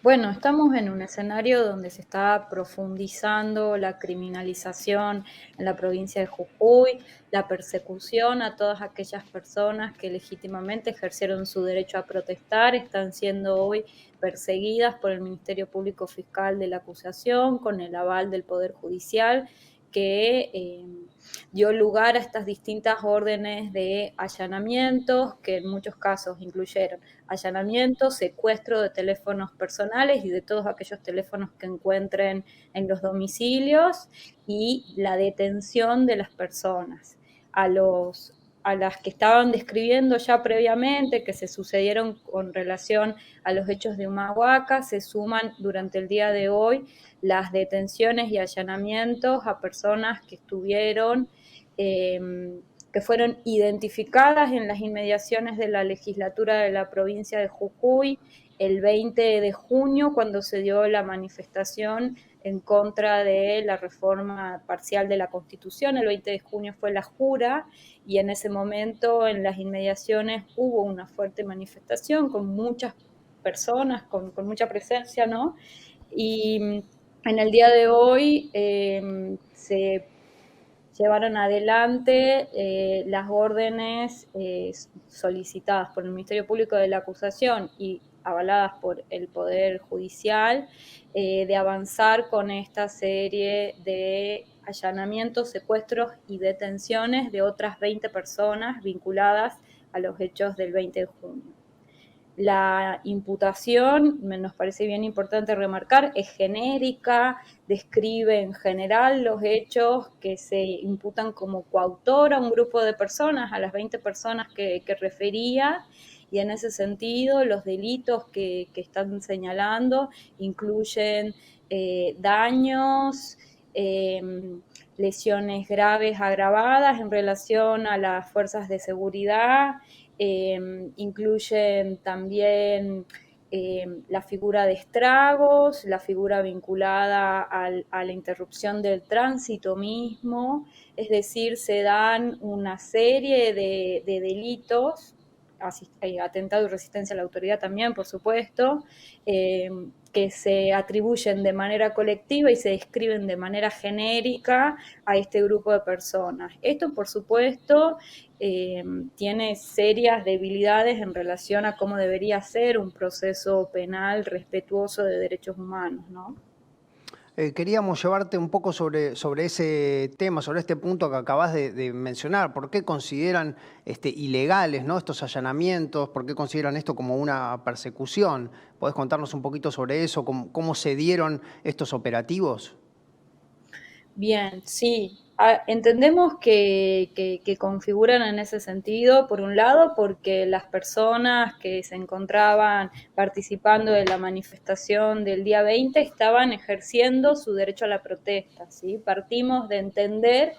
Bueno, estamos en un escenario donde se está profundizando la criminalización en la provincia de Jujuy, la persecución a todas aquellas personas que legítimamente ejercieron su derecho a protestar, están siendo hoy perseguidas por el Ministerio Público Fiscal de la acusación, con el aval del Poder Judicial, que dio lugar a estas distintas órdenes de allanamientos, que en muchos casos incluyeron allanamiento, secuestro de teléfonos personales y de todos aquellos teléfonos que encuentren en los domicilios y la detención de las personas. A las que estaban describiendo ya previamente, que se sucedieron con relación a los hechos de Humahuaca, se suman durante el día de hoy las detenciones y allanamientos a personas que estuvieron que fueron identificadas en las inmediaciones de la legislatura de la provincia de Jujuy el 20 de junio, cuando se dio la manifestación en contra de la reforma parcial de la Constitución. El 20 de junio fue la jura y en ese momento en las inmediaciones hubo una fuerte manifestación con muchas personas, con mucha presencia, ¿no? Y en el día de hoy se llevaron adelante las órdenes solicitadas por el Ministerio Público de la acusación y avaladas por el Poder Judicial de avanzar con esta serie de allanamientos, secuestros y detenciones de otras 20 personas vinculadas a los hechos del 20 de junio. La imputación, nos parece bien importante remarcar, es genérica, describe en general los hechos que se imputan como coautor a un grupo de personas, a las 20 personas que refería, y en ese sentido los delitos que están señalando incluyen daños, lesiones graves agravadas en relación a las fuerzas de seguridad, incluyen también la figura de estragos, la figura vinculada a la interrupción del tránsito mismo, es decir, se dan una serie de delitos, atentado y resistencia a la autoridad también, por supuesto, que se atribuyen de manera colectiva y se describen de manera genérica a este grupo de personas. Esto, por supuesto, tiene serias debilidades en relación a cómo debería ser un proceso penal respetuoso de derechos humanos, ¿no? Queríamos llevarte un poco sobre ese tema, sobre este punto que acabas de mencionar. ¿Por qué consideran ilegales, ¿no?, estos allanamientos? ¿Por qué consideran esto como una persecución? ¿Podés contarnos un poquito sobre eso? ¿Cómo se dieron estos operativos? Bien, sí. Entendemos que configuran en ese sentido, por un lado, porque las personas que se encontraban participando de la manifestación del día 20 estaban ejerciendo su derecho a la protesta, ¿sí? Partimos de entender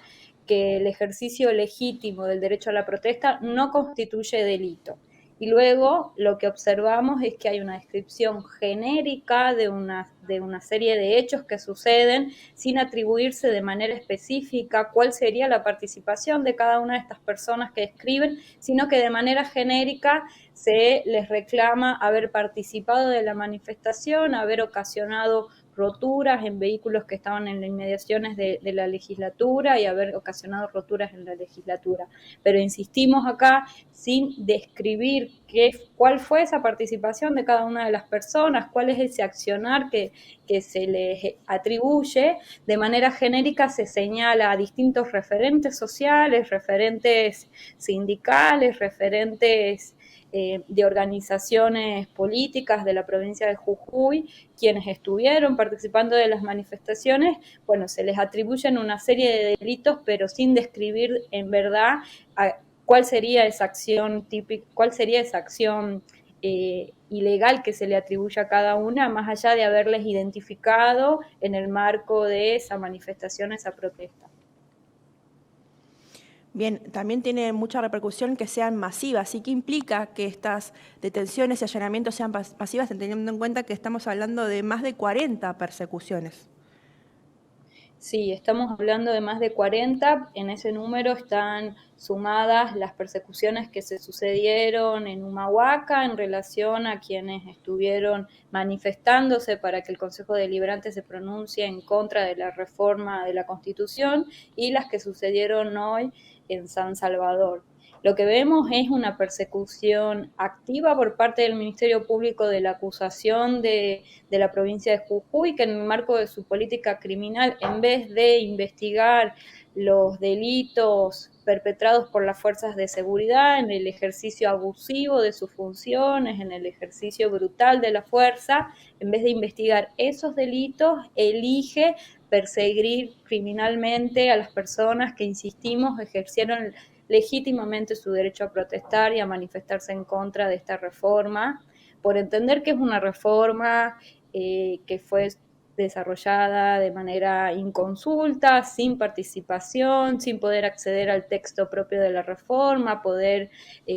que el ejercicio legítimo del derecho a la protesta no constituye delito. Y luego lo que observamos es que hay una descripción genérica de una serie de hechos que suceden sin atribuirse de manera específica cuál sería la participación de cada una de estas personas que escriben, sino que de manera genérica se les reclama haber participado de la manifestación, haber ocasionado roturas en vehículos que estaban en las inmediaciones de la legislatura y haber ocasionado roturas en la legislatura. Pero insistimos acá sin describir cuál fue esa participación de cada una de las personas, cuál es ese accionar que se les atribuye. De manera genérica se señala a distintos referentes sociales, referentes sindicales, referentes de organizaciones políticas de la provincia de Jujuy, quienes estuvieron participando de las manifestaciones. Bueno, se les atribuyen una serie de delitos, pero sin describir en verdad cuál sería esa acción típica, cuál sería esa acción ilegal que se le atribuye a cada una, más allá de haberles identificado en el marco de esa manifestación, esa protesta. Bien, también tiene mucha repercusión que sean masivas. ¿Y qué implica que estas detenciones y allanamientos sean masivas, teniendo en cuenta que estamos hablando de más de 40 persecuciones? Sí, estamos hablando de más de 40. En ese número están sumadas las persecuciones que se sucedieron en Humahuaca en relación a quienes estuvieron manifestándose para que el Consejo Deliberante se pronuncie en contra de la reforma de la Constitución, y las que sucedieron hoy en San Salvador. Lo que vemos es una persecución activa por parte del Ministerio Público de la acusación de la provincia de Jujuy, que en el marco de su política criminal, en vez de investigar los delitos perpetrados por las fuerzas de seguridad en el ejercicio abusivo de sus funciones, en el ejercicio brutal de la fuerza, en vez de investigar esos delitos, elige perseguir criminalmente a las personas que, insistimos, ejercieron legítimamente su derecho a protestar y a manifestarse en contra de esta reforma, por entender que es una reforma que fue desarrollada de manera inconsulta, sin participación, sin poder acceder al texto propio de la reforma, poder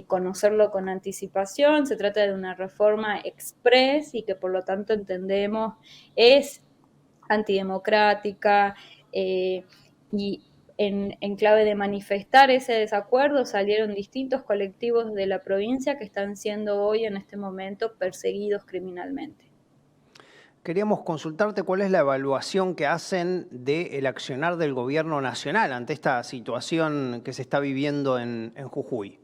conocerlo con anticipación. Se trata de una reforma express y que por lo tanto entendemos es antidemocrática, y en clave de manifestar ese desacuerdo salieron distintos colectivos de la provincia que están siendo hoy en este momento perseguidos criminalmente. Queríamos consultarte cuál es la evaluación que hacen del accionar del gobierno nacional ante esta situación que se está viviendo en Jujuy.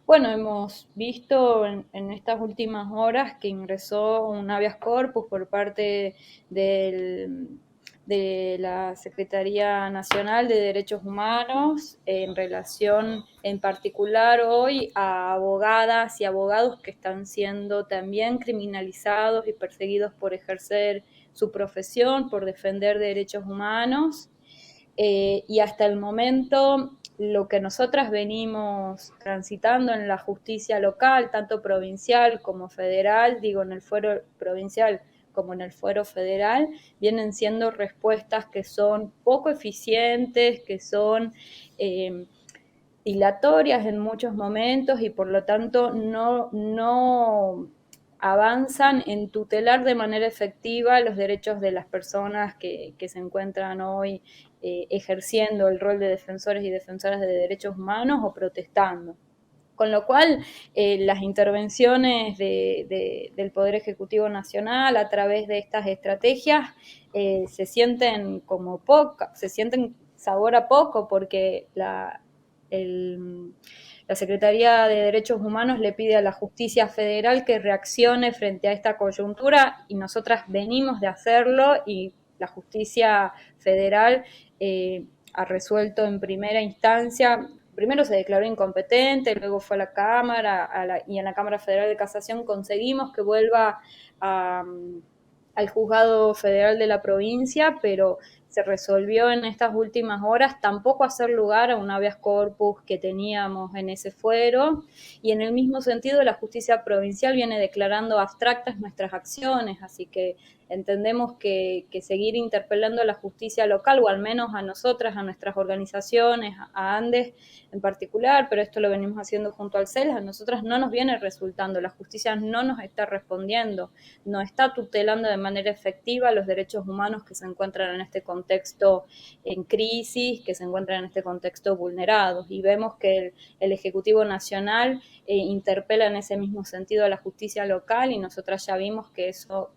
Bueno, hemos visto en estas últimas horas que ingresó un habeas corpus por parte de la Secretaría Nacional de Derechos Humanos en relación en particular hoy a abogadas y abogados que están siendo también criminalizados y perseguidos por ejercer su profesión, por defender derechos humanos. Y hasta el momento lo que nosotras venimos transitando en la justicia local, tanto provincial como federal, digo en el fuero provincial como en el fuero federal, vienen siendo respuestas que son poco eficientes, que son dilatorias en muchos momentos y por lo tanto no avanzan en tutelar de manera efectiva los derechos de las personas que se encuentran hoy ejerciendo el rol de defensores y defensoras de derechos humanos o protestando. Con lo cual, las intervenciones del Poder Ejecutivo Nacional a través de estas estrategias se sienten como pocas, se sienten sabor a poco, porque la Secretaría de Derechos Humanos le pide a la Justicia Federal que reaccione frente a esta coyuntura, y nosotras venimos de hacerlo, y la Justicia Federal ha resuelto en primera instancia. Primero se declaró incompetente, luego fue a la Cámara, y en la Cámara Federal de Casación conseguimos que vuelva al Juzgado Federal de la provincia, pero se resolvió en estas últimas horas tampoco hacer lugar a un habeas corpus que teníamos en ese fuero, y en el mismo sentido la justicia provincial viene declarando abstractas nuestras acciones, así que entendemos que seguir interpelando a la justicia local, o al menos a nosotras, a nuestras organizaciones, a Andes en particular, pero esto lo venimos haciendo junto al CELS, a nosotras no nos viene resultando, la justicia no nos está respondiendo, no está tutelando de manera efectiva los derechos humanos que se encuentran en este contexto en crisis, que se encuentran en este contexto vulnerados, y vemos que el Ejecutivo Nacional interpela en ese mismo sentido a la justicia local, y nosotras ya vimos que eso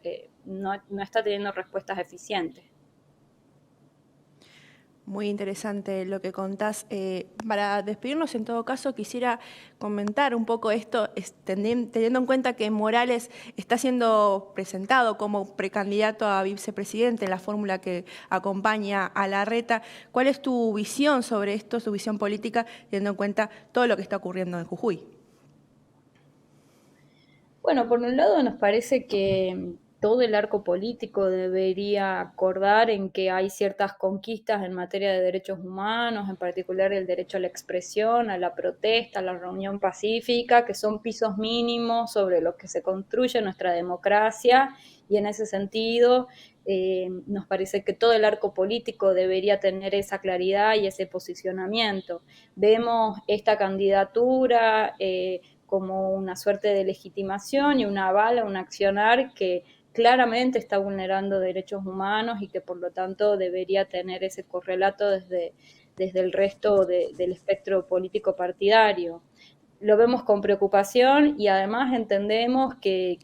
no está teniendo respuestas eficientes. Muy interesante lo que contás. Para despedirnos, en todo caso, quisiera comentar un poco esto, teniendo en cuenta que Morales está siendo presentado como precandidato a vicepresidente en la fórmula que acompaña a Larreta. ¿Cuál es tu visión sobre esto, tu visión política, teniendo en cuenta todo lo que está ocurriendo en Jujuy? Bueno, por un lado nos parece que todo el arco político debería acordar en que hay ciertas conquistas en materia de derechos humanos, en particular el derecho a la expresión, a la protesta, a la reunión pacífica, que son pisos mínimos sobre los que se construye nuestra democracia, y en ese sentido nos parece que todo el arco político debería tener esa claridad y ese posicionamiento. Vemos esta candidatura como una suerte de legitimación y un aval a un accionar que claramente está vulnerando derechos humanos y que por lo tanto debería tener ese correlato desde el resto del espectro político partidario. Lo vemos con preocupación y además entendemos que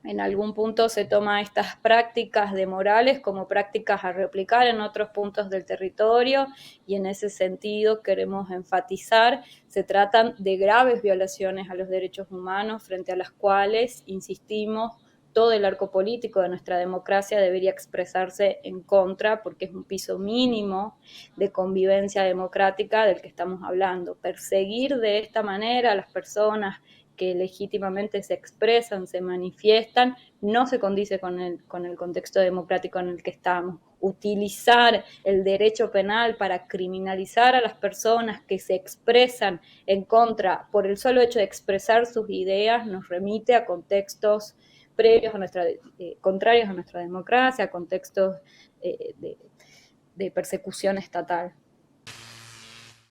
en algún punto se toma estas prácticas de Morales como prácticas a replicar en otros puntos del territorio, y en ese sentido queremos enfatizar, se tratan de graves violaciones a los derechos humanos frente a las cuales, insistimos, todo el arco político de nuestra democracia debería expresarse en contra, porque es un piso mínimo de convivencia democrática del que estamos hablando. Perseguir de esta manera a las personas que legítimamente se expresan, se manifiestan, no se condice con el contexto democrático en el que estamos. Utilizar el derecho penal para criminalizar a las personas que se expresan en contra por el solo hecho de expresar sus ideas nos remite a contextos previos a contrarios a nuestra democracia, a contextos de persecución estatal.